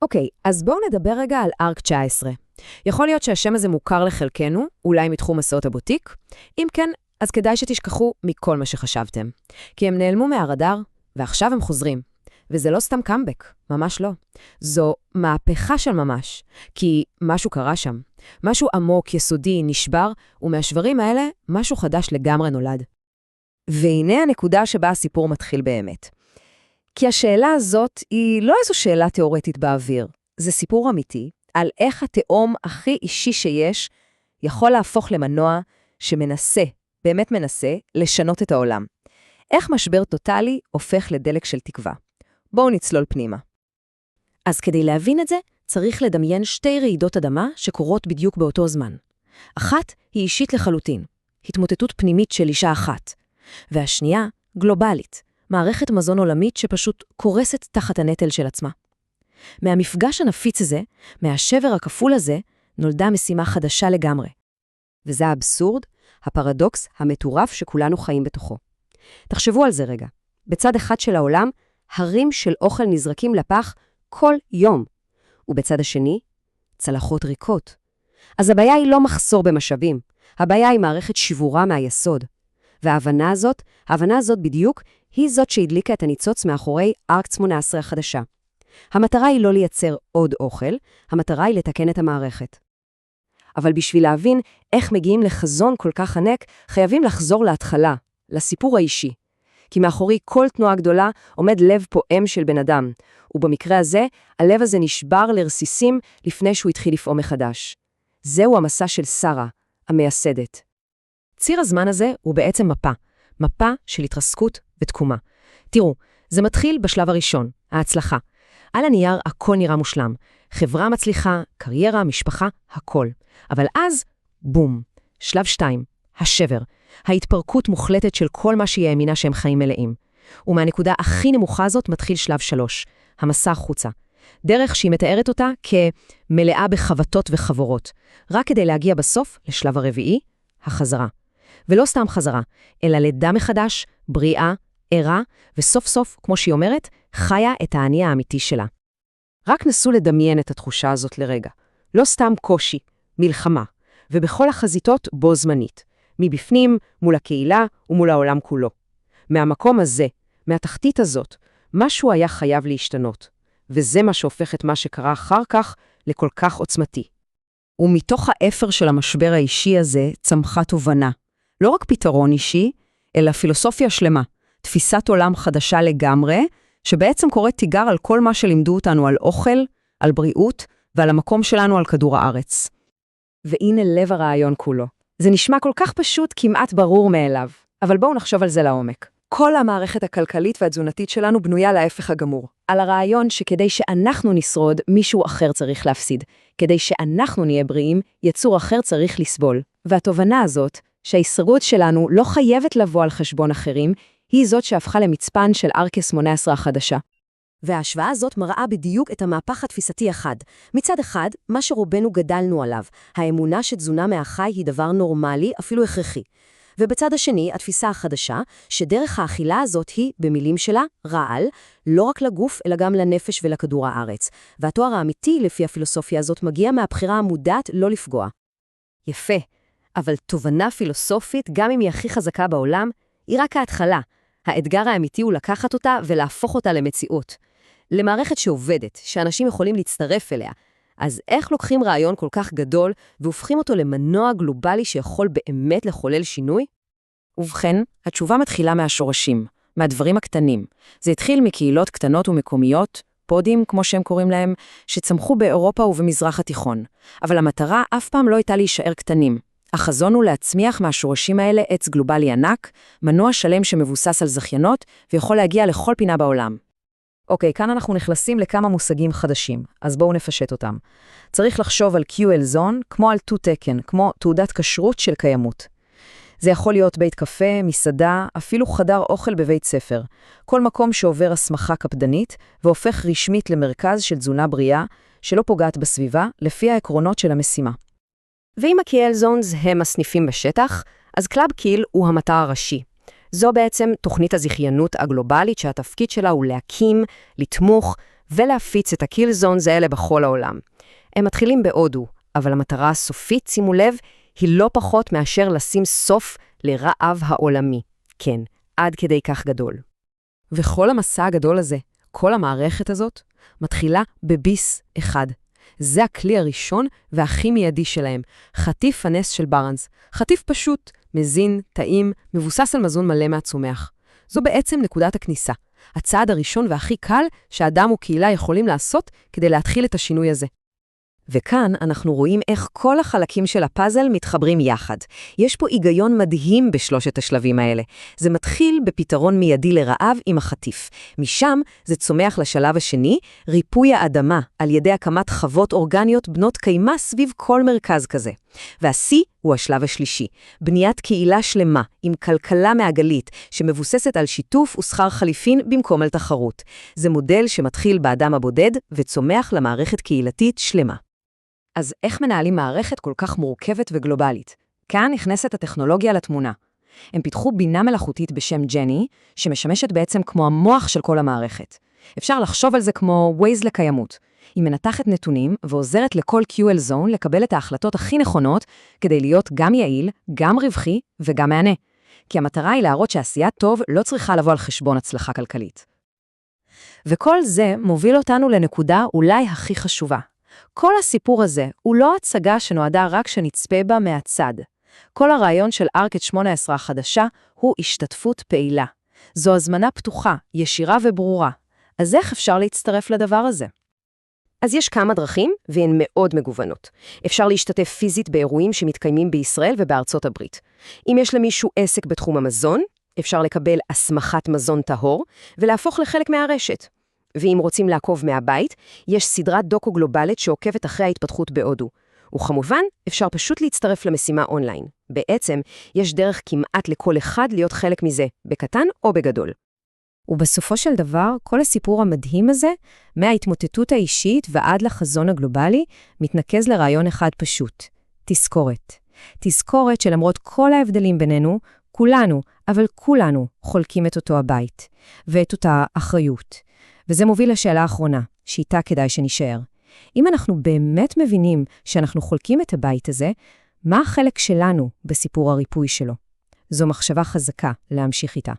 אוקיי, אז בואו נדבר רגע על ARC 19. יכול להיות שהשם הזה מוכר לחלקנו, אולי מתחום מסעות הבוטיק. אם כן, אז כדאי שתשכחו מכל מה שחשבתם. כי הם נעלמו מהרדאר, ועכשיו הם חוזרים. וזה לא סתם קאמבק, ממש לא. זו מהפכה של ממש, כי משהו קרה שם. משהו עמוק, יסודי, נשבר, ומהשברים האלה משהו חדש לגמרי נולד. והנה הנקודה שבה הסיפור מתחיל באמת. כי השאלה הזאת היא לא איזו שאלה תיאורטית באוויר. זה סיפור אמיתי על איך התאום הכי אישי שיש יכול להפוך למנוע שמנסה, באמת מנסה, לשנות את העולם. איך משבר טוטלי הופך לדלק של תקווה. בואו נצלול פנימה. אז כדי להבין את זה, צריך לדמיין שתי רעידות אדמה שקורות בדיוק באותו זמן. אחת היא אישית לחלוטין, התמוטטות פנימית של אישה אחת. והשנייה, גלובלית, מערכת מזון עולמית שפשוט קורסת תחת הנטל של עצמה. מהמפגש הנפיץ הזה, מהשבר הכפול הזה, נולדה משימה חדשה לגמרי. וזה האבסורד, הפרדוקס המטורף שכולנו חיים בתוכו. תחשבו על זה רגע. בצד אחד של העולם, הרים של אוכל נזרקים לפח כל יום. ובצד השני, צלחות ריקות. אז הבעיה היא לא מחסור במשאבים. הבעיה היא מערכת שבורה מהיסוד. וההבנה הזאת בדיוק, היא זאת שהדליקה את הניצוץ מאחורי ARC 18 החדשה. המטרה היא לא לייצר עוד אוכל, המטרה היא לתקן את המערכת. אבל בשביל להבין איך מגיעים לחזון כל כך ענק, חייבים לחזור להתחלה, לסיפור האישי. כי מאחורי כל תנועה גדולה עומד לב פועם של בן אדם, ובמקרה הזה, הלב הזה נשבר לרסיסים לפני שהוא התחיל לפעום מחדש. זהו המסע של שרה, המייסדת. ציר הזמן הזה הוא בעצם מפה של התרסקות ותקומה. תראו, זה מתחיל בשלב הראשון, ההצלחה. על הנייר הכל נראה מושלם. חברה מצליחה, קריירה, משפחה, הכל. אבל אז, בום. שלב 2, השבר. ההתפרקות מוחלטת של כל מה שהיא האמינה שהם חיים מלאים. ומהנקודה הכי נמוכה הזאת מתחיל שלב 3, המסע החוצה. דרך שהיא מתארת אותה כמלאה בחבטות וחבורות. רק כדי להגיע בסוף לשלב הרביעי, החזרה. ולא סתם חזרה, אלא לידה מחדש, בריאה, ערה, וסוף סוף, כמו שהיא אומרת, חיה את האני האמיתי שלה. רק נסו לדמיין את התחושה הזאת לרגע. לא סתם קושי, מלחמה, ובכל החזיתות בו זמנית. מבפנים, מול הקהילה ומול העולם כולו. מהמקום הזה, מהתחתית הזאת, משהו היה חייב להשתנות. וזה מה שהופך את מה שקרה אחר כך לכל כך עוצמתי. ומתוך האפר של המשבר האישי הזה צמחה תובנה. לא רק פתרון אישי, אלא פילוסופיה שלמה. תפיסת עולם חדשה לגמרי, שבעצם קוראת תיגר על כל מה שלימדו אותנו על אוכל, על בריאות ועל המקום שלנו על כדור הארץ. והנה לב הרעיון כולו. זה נשמע כל כך פשוט, כמעט ברור מאליו. אבל בואו נחשוב על זה לעומק. כל המערכת הכלכלית והתזונתית שלנו בנויה להפך הגמור. על הרעיון שכדי שאנחנו נשרוד, מישהו אחר צריך להפסיד. כדי שאנחנו נהיה בריאים, יצור אחר צריך לסבול. והתובנה הזאת, שההישרדות שלנו לא חייבת לבוא על חשבון אחרים, היא זאת שהפכה למצפן של ARC 18 החדשה. וההשוואה הזאת מראה בדיוק את המהפך התפיסתי אחד. מצד אחד, מה שרובנו גדלנו עליו, האמונה שתזונה מהחי היא דבר נורמלי, אפילו הכרחי. ובצד השני, התפיסה החדשה, שדרך האכילה הזאת היא, במילים שלה, רעל, לא רק לגוף, אלא גם לנפש ולכדור הארץ. והתואר האמיתי, לפי הפילוסופיה הזאת, מגיע מהבחירה המודעת לא לפגוע. יפה, אבל תובנה פילוסופית, גם אם היא הכי חזקה בעולם, היא רק ההתחלה. האתגר האמיתי הוא לקחת אותה ולהפוך אותה למציאות. למערכת שעובדת, שאנשים יכולים להצטרף אליה. אז איך לוקחים רעיון כל כך גדול והופכים אותו למנוע גלובלי שיכול באמת לחולל שינוי? ובכן, התשובה מתחילה מהשורשים, מהדברים הקטנים. זה התחיל מקהילות קטנות ומקומיות, פודים, כמו שהם קוראים להם, שצמחו באירופה ובמזרח התיכון. אבל המטרה אף פעם לא הייתה להישאר קטנים. החזון הוא להצמיח מהשורשים האלה עץ גלובלי ענק, מנוע שלם שמבוסס על זכיינות, ויכול להגיע לכל פינה בעולם. אוקיי, כאן אנחנו נכנסים לכמה מושגים חדשים, אז בואו נפשט אותם. צריך לחשוב על QL Zone כמו על תקן, כמו תעודת כשרות של קיימות. זה יכול להיות בית קפה, מסעדה, אפילו חדר אוכל בבית ספר. כל מקום שעובר הסמכה קפדנית והופך רשמית למרכז של תזונה בריאה, שלא פוגעת בסביבה, לפי העקרונות של המשימה. ואם ה-QL Zones הם הסניפים בשטח, אז קלאב קיל הוא המטרה הראשי. זו בעצם תוכנית הזכיינות הגלובלית שהתפקיד שלה הוא להקים, לתמוך ולהפיץ את הקיל זונס האלה בכל העולם. הם מתחילים בהודו, אבל המטרה הסופית, שימו לב, היא לא פחות מאשר לשים סוף לרעב העולמי. כן, עד כדי כך גדול. וכל המסע הגדול הזה, כל המערכת הזאת, מתחילה בביס אחד. זה הכלי הראשון והכי מיידי שלהם, חטיף הנס של ברנס. חטיף פשוט, מזין, טעים, מבוסס על מזון מלא מהצומח. זו בעצם נקודת הכניסה, הצעד הראשון והכי קל שאדם וקהילה יכולים לעשות כדי להתחיל את השינוי הזה. וכאן אנחנו רואים איך כל החלקים של הפאזל מתחברים יחד. יש פה היגיון מדהים בשלושת השלבים האלה. זה מתחיל בפתרון מיידי לרעב עם החטיף. משם זה צומח לשלב השני, ריפוי האדמה, על ידי הקמת חוות אורגניות בנות קיימה סביב כל מרכז כזה. והשיא הוא השלב השלישי, בניית קהילה שלמה עם כלכלה מעגלית שמבוססת על שיתוף ושכר חליפין במקום על תחרות. זה מודל שמתחיל באדם הבודד וצומח למערכת קהילתית שלמה. אז איך מנהלים מערכת כל כך מורכבת וגלובלית? כאן נכנסת הטכנולוגיה לתמונה. הם פיתחו בינה מלאכותית בשם ג'ני, שמשמשת בעצם כמו המוח של כל המערכת. אפשר לחשוב על זה כמו Waze לקיימות. היא מנתחת נתונים ועוזרת לכל QL Zone לקבל את ההחלטות הכי נכונות כדי להיות גם יעיל, גם רווחי וגם מענה. כי המטרה היא להראות שעשיית טוב לא צריכה לבוא על חשבון הצלחה כלכלית. וכל זה מוביל אותנו לנקודה אולי הכי חשובה. כל הסיפור הזה הוא לא הצגה שנועדה רק שנצפה בה מהצד. כל הרעיון של ארקט 18 החדשה הוא השתתפות פעילה. זו הזמנה פתוחה, ישירה וברורה. אז איך אפשר להצטרף לדבר הזה? אז יש כמה דרכים, והן מאוד מגוונות. אפשר להשתתף פיזית באירועים שמתקיימים בישראל ובארצות הברית. אם יש למישהו עסק בתחום המזון, אפשר לקבל הסמכת מזון טהור ולהפוך לחלק מהרשת. ואם רוצים לעקוב מהבית, יש סדרת דוקו גלובלית שעוקבת אחרי ההתפתחות בהודו. וכמובן, אפשר פשוט להצטרף למשימה אונליין. בעצם, יש דרך כמעט לכל אחד להיות חלק מזה, בקטן או בגדול. ובסופו של דבר, כל הסיפור המדהים הזה, מההתמוטטות האישית ועד לחזון הגלובלי, מתנקז לרעיון אחד פשוט, תזכורת. תזכורת שלמרות כל ההבדלים בינינו, כולנו, אבל כולנו, חולקים את אותו הבית, ואת אותה אחריות. וזה מוביל לשאלה האחרונה, שאיתה כדאי שנשאר. אם אנחנו באמת מבינים שאנחנו חולקים את הבית הזה, מה החלק שלנו בסיפור הריפוי שלו? זו מחשבה חזקה להמשיך איתה.